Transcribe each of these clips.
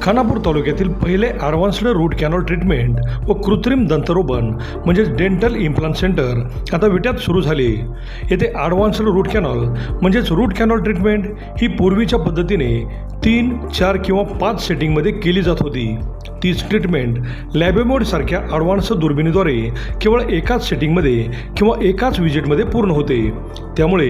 खानापूर तालुक्यातील पहिले advanced route canal treatment व कृत्रिम दंतरोपण म्हणजेच डेंटल इम्प्लांट सेंटर आता विट्यात सुरू झाले. येथे ॲडव्हान्स्ड रूट कॅनॉल म्हणजेच रूट कॅनॉल ट्रीटमेंट ही पूर्वीच्या पद्धतीने 3, 4 किंवा 5 सेटिंगमध्ये केली जात होती. तीच ट्रीटमेंट लॅबेमोडसारख्या ॲडव्हान्स दुर्बिणीद्वारे केवळ एकाच सेटिंगमध्ये किंवा एकाच विजिटमध्ये पूर्ण होते. त्यामुळे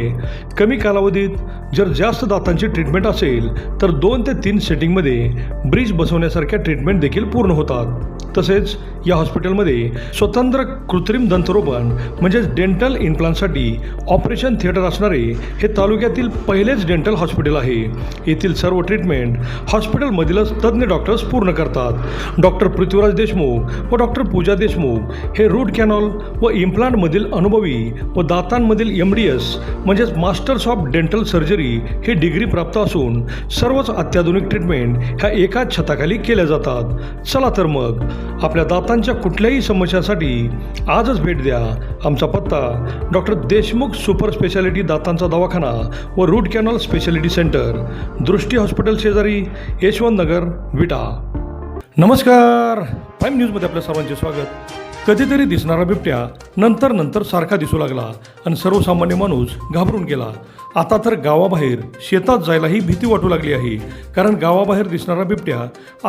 कमी कालावधीत जर जास्त दातांची ट्रीटमेंट असेल तर 2 ते 3 सेटिंगमध्ये ब्रिज बसवण्यासारख्या ट्रीटमेंट देखील पूर्ण होतात. तसेच या हॉस्पिटलमध्ये स्वतंत्र कृत्रिम दंतरोपण म्हणजेच डेंटल इम्प्लांटसाठी ऑपरेशन थिएटर असणारे हे तालुक्यातील पहिलेच डेंटल हॉस्पिटल आहे. येथील सर्व ट्रीटमेंट हॉस्पिटलमधीलच तज्ज्ञ डॉक्टर्स पूर्ण करतात. डॉक्टर पृथ्वीराज देशमुख व डॉक्टर पूजा देशमुख हे रूट कॅनॉल व इम्प्लांटमधील अनुभवी व दातांमधील MDS म्हणजेच मास्टर्स ऑफ डेंटल सर्जरी हे डिग्री प्राप्त असून सर्वच अत्याधुनिक ट्रीटमेंट ह्या एकाच छताखाली केल्या जातात. चला तर मग आपल्या दातांच्या कुठल्याही समस्यांसाठी आजच भेट द्या. आमचा पत्ता डॉक्टर देशमुख सुपर स्पेशालिटी दातांचा दवाखाना व रूट कॅनॉल स्पेशालिटी सेंटर, दृष्टी हॉस्पिटल शेजारी, यशवंत नगर, विटा. नमस्कार, प्राईम न्यूजमध्ये आपल्या सर्वांचे स्वागत. कधीतरी दिसणारा बिबट्या नंतर सारखा दिसू लागला आणि सर्वसामान्य माणूस घाबरून गेला. आता तर गावाबाहेर शेतात जायलाही भीती वाटू लागली आहे, कारण गावाबाहेर दिसणारा बिबट्या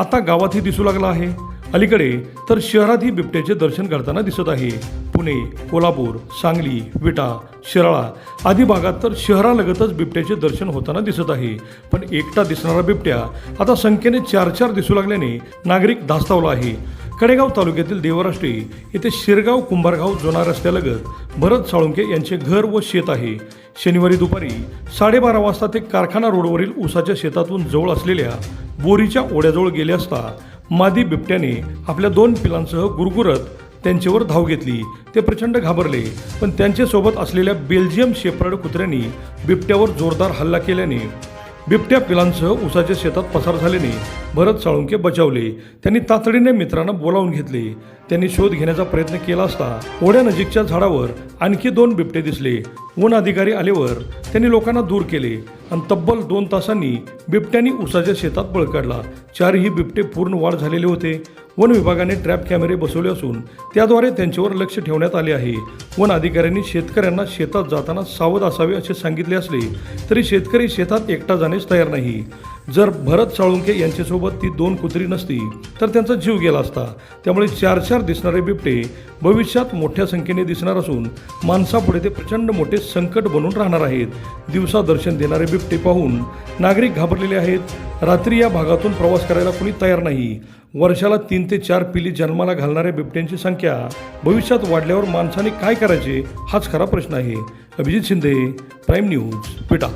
आता गावातही दिसू लागला आहे. अलीकडे तर शहरातही बिबट्याचे दर्शन घडताना दिसत आहे. पुणे, कोल्हापूर, सांगली, विटा, शिराळा आदी भागात तर शहरालगतच बिबट्याचे दर्शन होताना दिसत आहे. पण एकटा दिसणारा बिबट्या आता संख्येने 4 दिसू लागल्याने नागरिक धास्तावला आहे. कडेगाव तालुक्यातील देवराष्ट्री येथे शिरगाव कुंभारगाव जुना रस्त्यालगत भरत साळुंके यांचे घर व शेत आहे. शनिवारी दुपारी 12:30 वाजता ते कारखाना रोडवरील ऊसाच्या शेतातून जवळ असलेल्या बोरीच्या ओढ्याजवळ गेले असता मादी बिबट्याने आपल्या 2 पिलांसह गुरगुरत त्यांच्यावर धाव घेतली. ते प्रचंड घाबरले, पण त्यांच्यासोबत असलेल्या बेल्जियम शेपर्ड कुत्र्यांनी बिबट्यावर जोरदार हल्ला केल्याने बिबट्या पिलांसह ऊसाच्या शेतात पसार झाल्याने भरत साळुंके बचावले. त्यांनी तातडीने मित्रांना बोलावून घेतले. त्यांनी शोध घेण्याचा प्रयत्न केला असता ओढ्यानजीकच्या झाडावर आणखी 2 बिबटे दिसले. वन अधिकारी आल्यावर त्यांनी लोकांना दूर केले आणि तब्बल 2 तासांनी बिबट्यांनी ऊसाच्या शेतात पळ काढला. 4ही बिबटे पूर्ण वाढ झालेले होते. वन विभागाने ट्रॅप कॅमेरे बसवले असून त्याद्वारे त्यांच्यावर लक्ष ठेवण्यात आले आहे. वन अधिकाऱ्यांनी शेतकऱ्यांना शेतात जाताना सावध असावे असे सांगितले असले तरी शेतकरी शेतात एकटा जाण्यास तयार नाही. जर भरत साळुंके यांच्यासोबत ती 2 कुत्री नसती तर त्यांचा जीव गेला असता. त्यामुळे 4 दिसणारे बिबटे भविष्यात मोठ्या संख्येने दिसणार असून माणसापुढे ते प्रचंड मोठे संकट बनून राहणार आहेत. दिवसा दर्शन देणारे बिबटे पाहून नागरिक घाबरलेले आहेत. रात्री या भागातून प्रवास करायला कोणी तयार नाही. वर्षाला 3 ते 4 पिली जन्माला घालणाऱ्या बिबट्यांची संख्या भविष्यात वाढल्यावर माणसाने काय करायचे हाच खरा प्रश्न आहे. अभिजित शिंदे, प्राईम न्यूज, विटा.